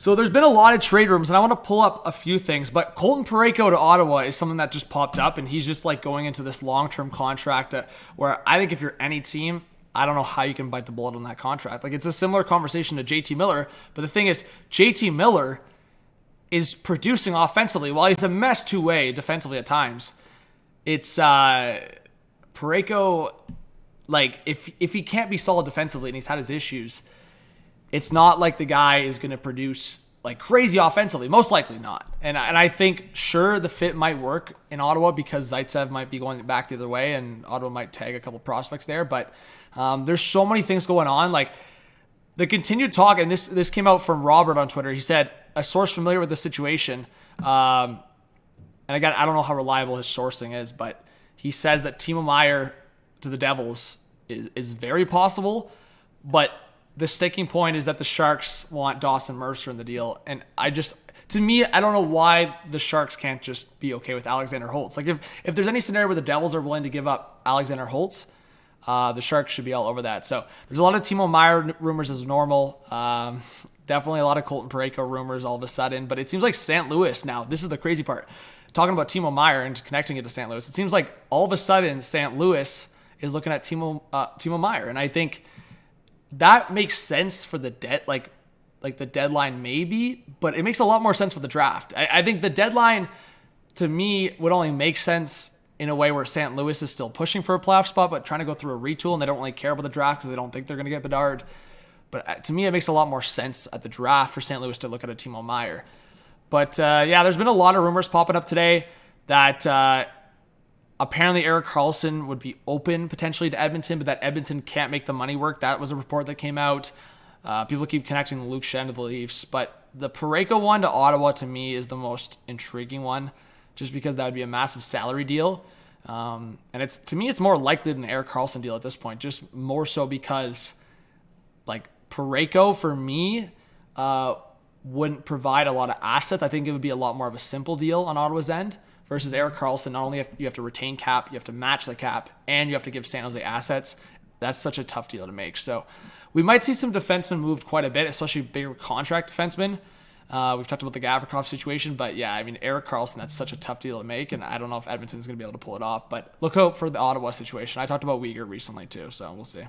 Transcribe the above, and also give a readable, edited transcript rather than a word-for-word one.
So there's been a lot of trade rumors, and I want to pull up a few things, but Colton Parayko to Ottawa is something that just popped up, and he's just like going into this long-term contract where I think if you're any team, I don't know how you can bite the bullet on that contract. Like, it's a similar conversation to JT Miller, but the thing is, JT Miller is producing offensively. While he's a mess two-way defensively at times, it's Parayko, like, if he can't be solid defensively and he's had his issues, it's not like the guy is going to produce like crazy offensively. Most likely not. And I think, sure, the fit might work in Ottawa because Zaitsev might be going back the other way and Ottawa might tag a couple prospects there. But there's so many things going on. Like, the continued talk, and this came out from Robert on Twitter. He said, a source familiar with the situation, and again, I don't know how reliable his sourcing is, but he says that Timo Meier to the Devils is very possible, but the sticking point is that the Sharks want Dawson Mercer in the deal. And to me, I don't know why the Sharks can't just be okay with Alexander Holtz. Like, if there's any scenario where the Devils are willing to give up Alexander Holtz, the Sharks should be all over that. So there's a lot of Timo Meier rumors as normal. Definitely a lot of Colton Parayko rumors all of a sudden. But it seems like St. Louis now, this is the crazy part. Talking about Timo Meier and connecting it to St. Louis, it seems like all of a sudden St. Louis is looking at Timo Meier. And I think that makes sense for the like the deadline maybe, but it makes a lot more sense for the draft. I think the deadline to me would only make sense in a way where St. Louis is still pushing for a playoff spot, but trying to go through a retool, and they don't really care about the draft because they don't think they're going to get Bedard. But to me, it makes a lot more sense at the draft for St. Louis to look at a Timo Meier. But yeah, there's been a lot of rumors popping up today that apparently Erik Karlsson would be open potentially to Edmonton, but that Edmonton can't make the money work. That was a report that came out. People keep connecting Luke Schenn to the Leafs, but the Parayko one to Ottawa to me is the most intriguing one, just because that would be a massive salary deal. And to me, it's more likely than the Erik Karlsson deal at this point, just more so because like Parayko for me wouldn't provide a lot of assets. I think it would be a lot more of a simple deal on Ottawa's end. Versus Erik Karlsson, not only you have to retain cap, you have to match the cap, and you have to give San Jose assets. That's such a tough deal to make. So we might see some defensemen moved quite a bit, especially bigger contract defensemen. We've talked about the Gavrikov situation, but yeah, I mean, Erik Karlsson, that's such a tough deal to make, and I don't know if Edmonton's going to be able to pull it off. But look out for the Ottawa situation. I talked about Uyghur recently too, so we'll see.